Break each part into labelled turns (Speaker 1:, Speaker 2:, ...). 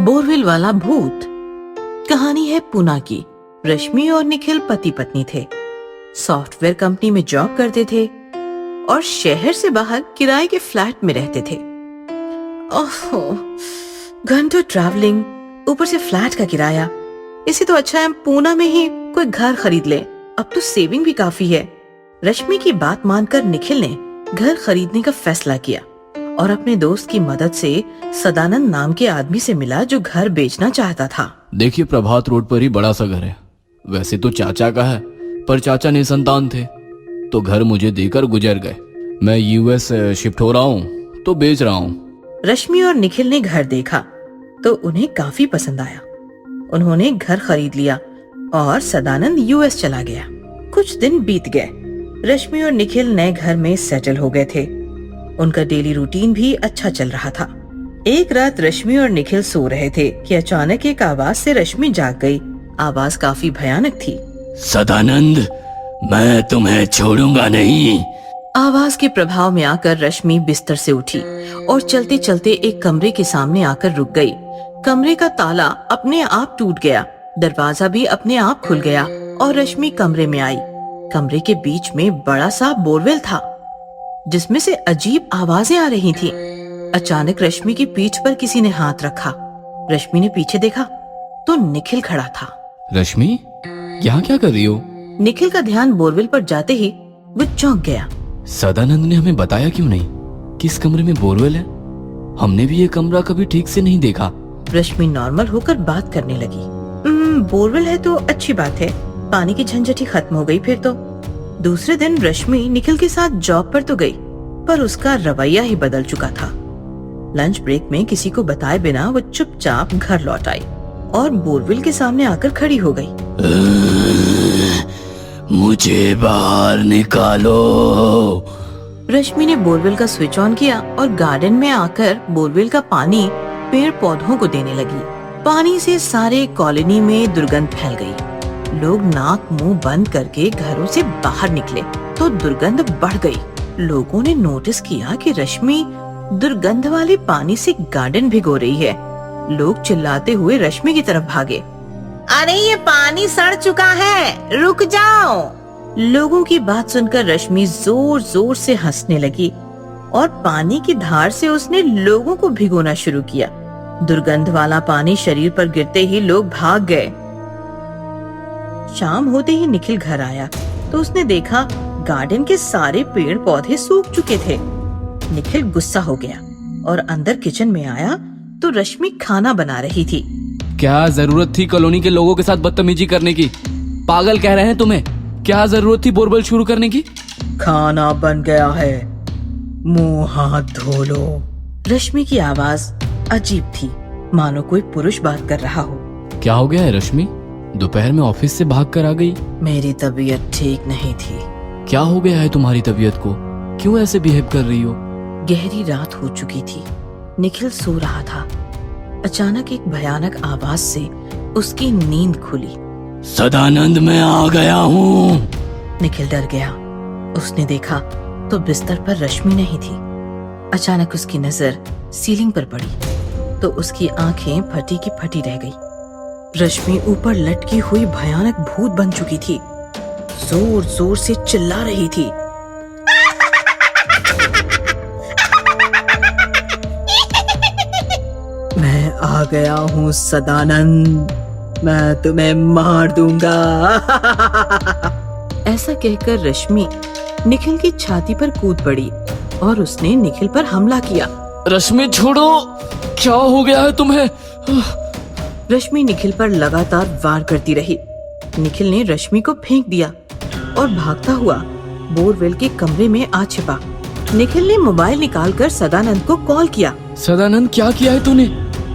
Speaker 1: Borewell वाला भूत। कहानी है पुणे की। रश्मि और निखिल पति पत्नी थे। सॉफ्टवेयर कंपनी में जॉब करते थे और शहर से बाहर किराए के फ्लैट में रहते थे। ओहो, घंटों ट्रैवलिंग, ऊपर से फ्लैट का किराया। इसे तो अच्छा है पुणे में ही कोई घर खरीद ले, अब तो सेविंग भी काफी है। रश्मि की बात मानकर निखिल ने घर खरीदने का फैसला किया और अपने दोस्त की मदद से सदानंद नाम के आदमी से मिला जो घर बेचना चाहता था।
Speaker 2: देखिए, प्रभात रोड पर ही बड़ा सा घर है। वैसे तो चाचा का है, पर चाचा निसंतान थे तो घर मुझे देकर गुजर गए। मैं यूएस शिफ्ट हो रहा हूँ तो बेच रहा हूँ।
Speaker 1: रश्मि और निखिल ने घर देखा तो उन्हें काफी पसंद आया। उन्होंने घर खरीद लिया और सदानंद यूएस चला गया। कुछ दिन बीत गए। रश्मि और निखिल नए घर में सेटल हो गए थे। उनका डेली रूटीन भी अच्छा चल रहा था। एक रात रश्मि और निखिल सो रहे थे कि अचानक एक आवाज से रश्मि जाग गई। आवाज काफी भयानक थी।
Speaker 2: सदानंद, मैं तुम्हें छोड़ूंगा नहीं।
Speaker 1: आवाज के प्रभाव में आकर रश्मि बिस्तर से उठी और चलते चलते एक कमरे के सामने आकर रुक गई। कमरे का ताला अपने आप टूट गया, दरवाजा भी अपने आप खुल गया और रश्मि कमरे में आई। कमरे के बीच में बड़ा सा बोरवेल था जिसमें से अजीब आवाजें आ रही थी। अचानक रश्मि की पीठ पर किसी ने हाथ रखा। रश्मि ने पीछे देखा तो निखिल खड़ा था।
Speaker 2: रश्मि, यहाँ क्या कर रही हो?
Speaker 1: निखिल का ध्यान बोरवेल पर जाते ही वो चौंक गया।
Speaker 2: सदानंद ने हमें बताया क्यों नहीं किस कमरे में बोरवेल है? हमने भी ये कमरा कभी ठीक से नहीं देखा।
Speaker 1: रश्मि नॉर्मल होकर बात करने लगी। बोरवेल है तो अच्छी बात है, पानी की झंझट ही खत्म हो गई। फिर तो दूसरे दिन रश्मि निखिल के साथ जॉब पर तो गई, पर उसका रवैया ही बदल चुका था। लंच ब्रेक में किसी को बताए बिना वो चुपचाप घर लौट आई और बोरवेल के सामने आकर खड़ी हो गई।
Speaker 2: मुझे बाहर निकालो।
Speaker 1: रश्मि ने बोरवेल का स्विच ऑन किया और गार्डन में आकर बोरवेल का पानी पेड़ पौधों को देने लगी। पानी से सारे कॉलोनी में दुर्गंध फैल गई। लोग नाक मुंह बंद करके घरों से बाहर निकले तो दुर्गंध बढ़ गई। लोगों ने नोटिस किया कि रश्मि दुर्गंध वाले पानी से गार्डन भिगो रही है। लोग चिल्लाते हुए रश्मि की तरफ भागे। अरे ये पानी सड़ चुका है, रुक जाओ। लोगों की बात सुनकर रश्मि जोर जोर से हंसने लगी और पानी की धार से उसने लोगों को भिगोना शुरू किया। दुर्गंध वाला पानी शरीर पर गिरते ही लोग भाग गए। शाम होते ही निखिल घर आया तो उसने देखा गार्डन के सारे पेड़ पौधे सूख चुके थे। निखिल गुस्सा हो गया और अंदर किचन में आया तो रश्मि खाना बना रही थी।
Speaker 2: क्या जरूरत थी कॉलोनी के लोगों के साथ बदतमीजी करने की? पागल कह रहे हैं तुम्हें? क्या जरूरत थी बोरवेल शुरू करने की?
Speaker 1: खाना बन गया है, मुंह हाथ धो लो। रश्मि की आवाज अजीब थी, मानो कोई पुरुष बात कर रहा हो।
Speaker 2: क्या हो गया है रश्मि? दोपहर में ऑफिस से भाग कर आ गई।
Speaker 1: मेरी तबीयत ठीक नहीं थी।
Speaker 2: क्या हो गया है तुम्हारी तबीयत को? क्यों ऐसे बिहेव कर रही हो?
Speaker 1: गहरी रात हो चुकी थी। निखिल सो रहा था। अचानक एक भयानक आवाज से उसकी नींद खुली।
Speaker 2: सदानंद, मैं आ गया हूँ।
Speaker 1: निखिल डर गया। उसने देखा तो बिस्तर पर रश्मि नहीं थी। अचानक उसकी नजर सीलिंग पर पड़ी तो उसकी आंखें फटी की फटी रह गई। रश्मि ऊपर लटकी हुई भयानक भूत बन चुकी थी। जोर जोर से चिल्ला रही थी। मैं आ गया हूँ सदानंद, मैं तुम्हें मार दूंगा। ऐसा कहकर रश्मि निखिल की छाती पर कूद पड़ी और उसने निखिल पर हमला किया।
Speaker 2: रश्मि छोड़ो, क्या हो गया है तुम्हें?
Speaker 1: रश्मि निखिल पर लगातार वार करती रही। निखिल ने रश्मि को फेंक दिया और भागता हुआ बोरवेल के कमरे में आ छिपा। निखिल ने मोबाइल निकालकर सदानंद को कॉल किया।
Speaker 2: सदानंद, क्या किया है तूने?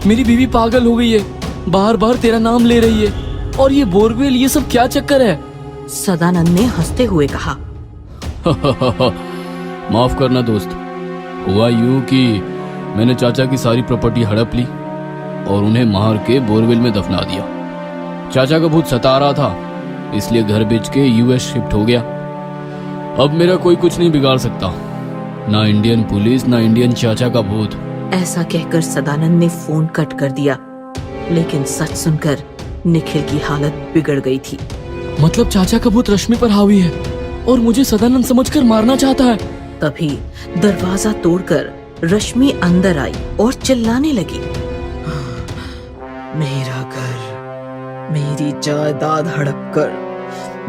Speaker 2: मेरी बीवी पागल हो गई है, बार बार तेरा नाम ले रही है। और ये बोरवेल, ये सब क्या चक्कर है?
Speaker 1: सदानंद ने हंसते हुए कहा।
Speaker 2: माफ करना दोस्त, हुआ यूं कि मैंने चाचा की सारी प्रॉपर्टी हड़प ली और उन्हें मार के बोरवेल में दफना दिया। चाचा का भूत सता रहा था, इसलिए घर बेच के यूएस शिफ्ट हो गया। अब मेरा कोई कुछ नहीं बिगाड़ सकता, ना इंडियन पुलिस, ना इंडियन चाचा का भूत।
Speaker 1: ऐसा कहकर सदानंद ने फोन कट कर दिया। लेकिन सच सुनकर निखिल की हालत बिगड़ गई थी।
Speaker 2: मतलब चाचा का भूत रश्मि पर हावी है और मुझे सदानंद समझकर मारना चाहता है।
Speaker 1: तभी दरवाजा तोड़कर रश्मि अंदर आई और चिल्लाने लगी, मेरा घर, मेरी जायदाद हड़प कर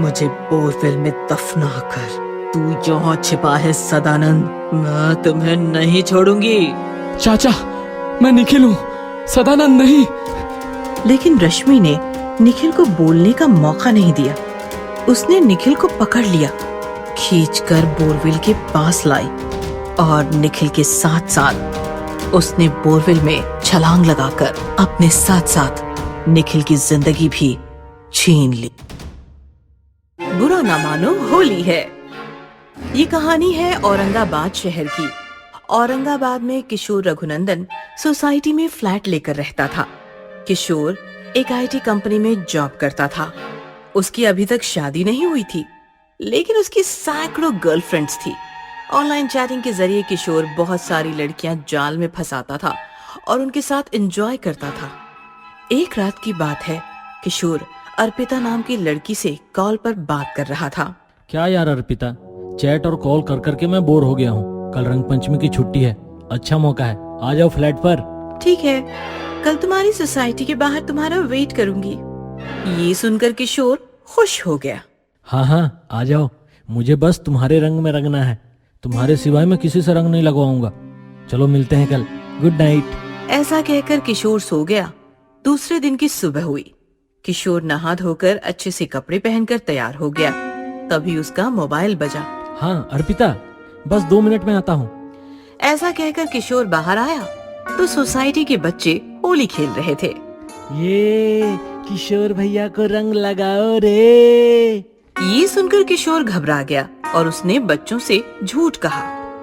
Speaker 1: मुझे बोरवेल में दफना कर, तू यहाँ छिपा है सदानंद, मैं तुम्हें नहीं छोड़ूंगी।
Speaker 2: चाचा, मैं निखिल हूँ, सदानंद नहीं।
Speaker 1: लेकिन रश्मि ने निखिल को बोलने का मौका नहीं दिया। उसने निखिल को पकड़ लिया, खींचकर बोरवेल के पास लाई और निखिल के साथ साथ उसने बोरवेल में छलांग लगाकर अपने साथ साथ निखिल की जिंदगी भी छीन ली। बुरा ना मानो, होली है। ये कहानी है औरंगाबाद शहर की। औरंगाबाद में किशोर रघुनंदन सोसाइटी में फ्लैट लेकर रहता था। किशोर एक आईटी कंपनी में जॉब करता था। उसकी अभी तक शादी नहीं हुई थी, लेकिन उसकी सैकड़ों गर्लफ्रेंड्स थी। ऑनलाइन चैटिंग के जरिए किशोर बहुत सारी लड़कियां जाल में फंसाता था और उनके साथ एंजॉय करता था। एक रात की बात है, किशोर अर्पिता नाम की लड़की से कॉल पर बात कर रहा था।
Speaker 3: क्या यार अर्पिता, चैट और कॉल कर करके मैं बोर हो गया हूँ। कल रंग पंचमी की छुट्टी है, अच्छा मौका है, आ जाओ फ्लैट पर।
Speaker 1: ठीक है, कल तुम्हारी सोसाइटी के बाहर तुम्हारा वेट करूंगी। ये सुनकर किशोर खुश हो गया।
Speaker 3: हाँ हाँ आ जाओ, मुझे बस तुम्हारे रंग में रंगना है, तुम्हारे सिवाय मैं किसी से रंग नहीं लगवाऊंगा। चलो मिलते हैं कल, गुड नाइट।
Speaker 1: ऐसा कहकर किशोर सो गया। दूसरे दिन की सुबह हुई। किशोर नहा धोकर अच्छे से कपड़े पहनकर तैयार हो गया। तभी उसका मोबाइल बजा।
Speaker 3: हाँ अर्पिता, बस 2 मिनट में आता हूँ।
Speaker 1: ऐसा कहकर किशोर बाहर आया तो सोसाइटी के बच्चे होली खेल रहे थे।
Speaker 3: ये किशोर भैया को रंग लगाओ रे।
Speaker 1: ये सुनकर किशोर घबरा गया और उसने बच्चों से झूठ कहा।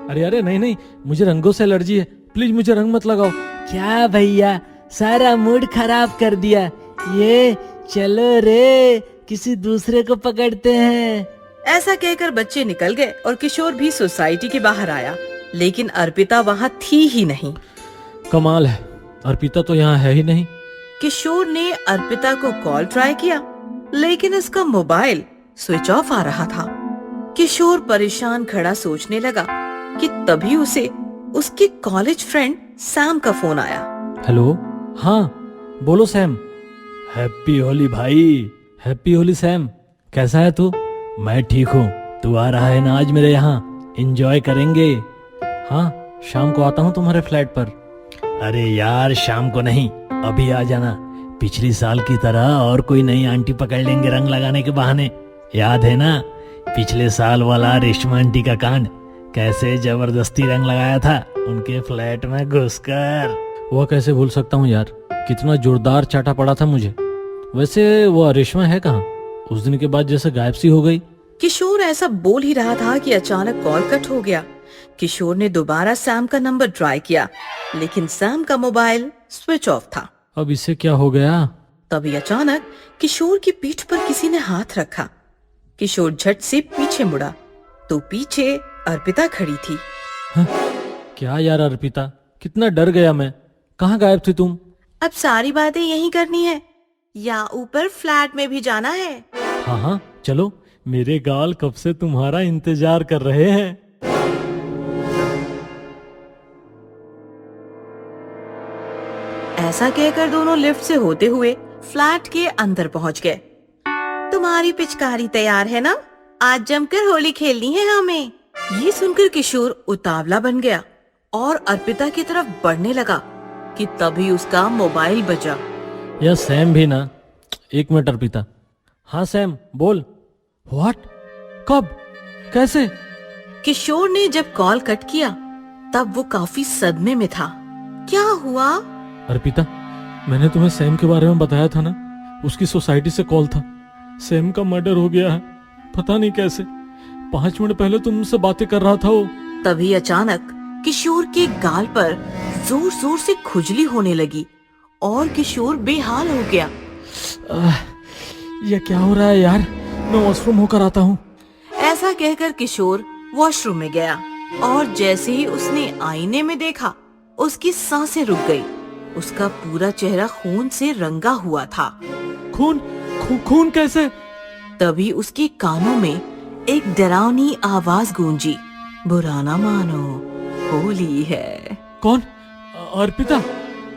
Speaker 3: अरे अरे नहीं नहीं, मुझे रंगों से एलर्जी है, प्लीज मुझे रंग मत लगाओ। क्या भैया, सारा मूड खराब कर दिया। ये चलो रे, किसी दूसरे को पकड़ते हैं।
Speaker 1: ऐसा कहकर बच्चे निकल गए और किशोर भी सोसाइटी के बाहर आया, लेकिन अर्पिता वहाँ थी ही नहीं।
Speaker 3: कमाल है, अर्पिता तो यहाँ है ही नहीं।
Speaker 1: किशोर ने अर्पिता को कॉल ट्राई किया, लेकिन उसका मोबाइल स्विच ऑफ आ रहा था। किशोर परेशान खड़ा सोचने लगा कि तभी उसे उसके कॉलेज फ्रेंड सैम का फोन आया।
Speaker 3: हेलो, हाँ बोलो सैम। हैप्पी होली भाई। हैप्पी होली सैम, कैसा है तू? मैं ठीक हूँ, तू आ रहा है ना आज मेरे यहाँ, एंजॉय करेंगे। हाँ शाम को आता हूँ तुम्हारे फ्लैट पर। अरे यार शाम को नहीं, अभी आ जाना। पिछली साल की तरह और कोई नई आंटी पकड़ लेंगे रंग लगाने के बहाने। याद है ना पिछले साल वाला रेशमा आंटी का कांड, कैसे जबरदस्ती रंग लगाया था उनके फ्लैट में घुसकर। वो कैसे भूल सकता हूँ यार, कितना जोरदार चाटा पड़ा था मुझे। वैसे वो रेशमा है कहाँ? उस दिन के बाद जैसे गायब सी हो गई।
Speaker 1: किशोर ऐसा बोल ही रहा था कि अचानक कॉल कट हो गया। किशोर ने दोबारा सैम का नंबर ट्राई किया, लेकिन सैम का मोबाइल स्विच ऑफ था।
Speaker 3: अब इससे क्या हो गया?
Speaker 1: तभी अचानक किशोर की पीठ पर किसी ने हाथ रखा। किशोर झट से पीछे मुड़ा तो पीछे अर्पिता खड़ी थी।
Speaker 3: क्या यार अर्पिता, कितना डर गया मैं। कहाँ गायब थी तुम?
Speaker 1: अब सारी बातें यही करनी है या ऊपर फ्लैट में भी जाना है?
Speaker 3: हाँ हाँ चलो, मेरे गाल कब से तुम्हारा इंतजार कर रहे हैं।
Speaker 1: ऐसा कहकर दोनों लिफ्ट से होते हुए फ्लैट के अंदर पहुंच गए। तुम्हारी पिचकारी तैयार है ना? आज जमकर होली खेलनी है हमें। ये सुनकर किशोर उतावला बन गया और अर्पिता की तरफ बढ़ने लगा कि तभी उसका मोबाइल बजा।
Speaker 3: यह सैम भी ना। एक मिनट अर्पिता। हाँ सैम बोल। व्हाट? कब? कैसे?
Speaker 1: किशोर ने जब कॉल कट किया तब वो काफी सदमे में था। क्या हुआ?
Speaker 3: अर्पिता, मैंने तुम्हें सैम के बारे में बताया था ना, उसकी सोसाइटी से कॉल था। सैम का मर्डर हो गया है, पता नहीं कैसे। 5 मिनट पहले तुमसे बातें कर रहा था वो।
Speaker 1: तभी अचानक किशोर के गाल पर जोर जोर से खुजली होने लगी और किशोर बेहाल हो गया।
Speaker 3: यह क्या हो रहा है यार, मैं वॉशरूम होकर आता हूँ।
Speaker 1: ऐसा कहकर किशोर वॉशरूम में गया और जैसे ही उसने आईने में देखा, उसकी सांसें रुक गई। उसका पूरा चेहरा खून से रंगा हुआ था।
Speaker 3: खून खून कैसे?
Speaker 1: तभी उसके कानों में एक डरावनी आवाज गूंजी, बुरा ना मानो, होली है।
Speaker 3: कौन? अर्पिता,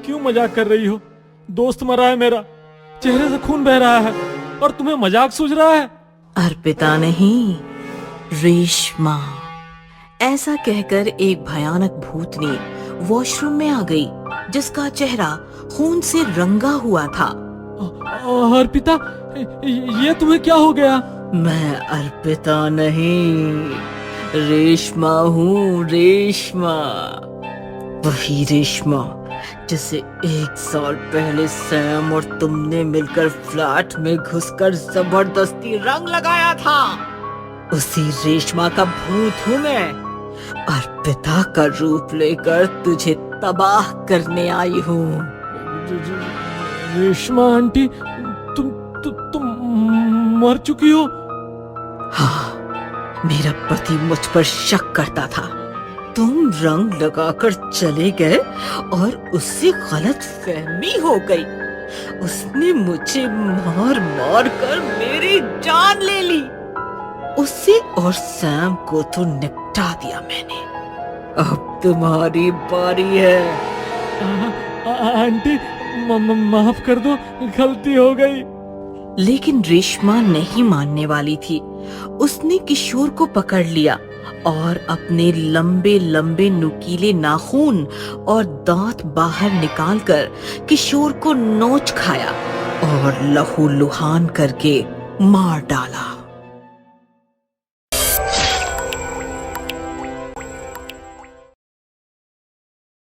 Speaker 3: क्यों मजाक कर रही हो? दोस्त मरा है मेरा, चेहरे से खून बह रहा है और तुम्हें मजाक सूझ रहा है?
Speaker 1: अर्पिता नहीं, रेशमा। ऐसा कहकर एक भयानक भूतनी वॉशरूम में आ गई, जिसका चेहरा खून से रंगा हुआ था।
Speaker 3: अर्पिता, ये तुम्हें क्या हो गया?
Speaker 1: मैं अर्पिता नहीं, रेशमा हूँ, रेशमा। वही रेशमा जिसे 1 साल पहले सैम और तुमने मिलकर फ्लैट में घुसकर जबरदस्ती रंग लगाया था। उसी रेशमा का भूत हूँ मैं। अर्पिता का रूप लेकर तुझे तबाह करने आई हूँ।
Speaker 3: रेशमा आंटी, तुम मर चुकी हो?
Speaker 1: हाँ, मेरा पति मुझ पर शक करता था। तुम रंग लगाकर चले गए और उससे गलत फहमी हो गई। उसने मुझे मार मार कर मेरी जान ले ली। उससे और सैम को तो निपटा दिया मैंने। अब तुम्हारी बारी है।
Speaker 3: आंटी, माफ कर दो, गलती हो गई।
Speaker 1: लेकिन रेशमा नहीं मानने वाली थी। उसने किशोर को पकड़ लिया और अपने लंबे लंबे नुकीले नाखून और दांत बाहर निकालकर किशोर को नोच खाया और लहू लुहान करके मार डाला।